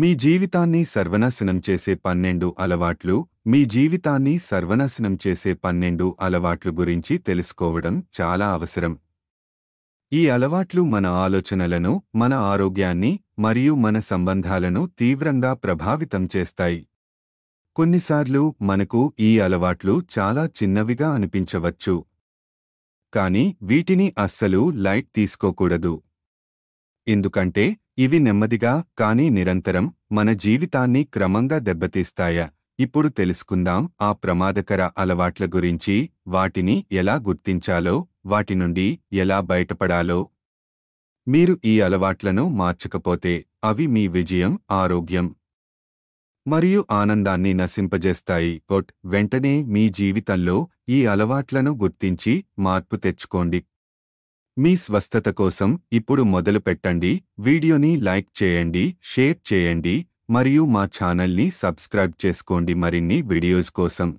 మీ జీవితాన్ని సర్వనాశనం చేసే 12 అలవాట్లు. మీ జీవితాన్ని సర్వనాశనం చేసే 12 అలవాట్లు గురించి తెలుసుకోవడం చాలా అవసరం. ఈ అలవాట్లు మన ఆలోచనలను, మన ఆరోగ్యాన్ని మరియు మన సంబంధాలను తీవ్రంగా ప్రభావితం చేస్తాయి. కొన్నిసార్లు మనకు ఈ అలవాట్లు చాలా చిన్నవిగా అనిపించవచ్చు. కానీ వీటిని అస్సలు లైట్ తీసుకోకూడదు. ఎందుకంటే ఇవి నెమ్మదిగా కానీ నిరంతరం మన జీవితాన్ని క్రమంగా దెబ్బతీస్తాయా. ఇప్పుడు తెలుసుకుందాం ఆ ప్రమాదకర అలవాట్ల గురించి, వాటిని ఎలా గుర్తించాలో, వాటి నుండి ఎలా బయటపడాలో. మీరు ఈ అలవాట్లను మార్చకపోతే అవి మీ విజయం, ఆరోగ్యం మరియు ఆనందాన్ని నశింపజేస్తాయి. వెంటనే మీ జీవితంలో ఈ అలవాట్లను గుర్తించి మార్పు తెచ్చుకోండి. మీ స్వస్థత కోసం ఇప్పుడు మొదలు పెట్టండి. వీడియోని లైక్ చేయండి, షేర్ చేయండి మరియు మా ఛానల్ని సబ్స్క్రైబ్ చేసుకోండి మరిన్ని వీడియోస్ కోసం.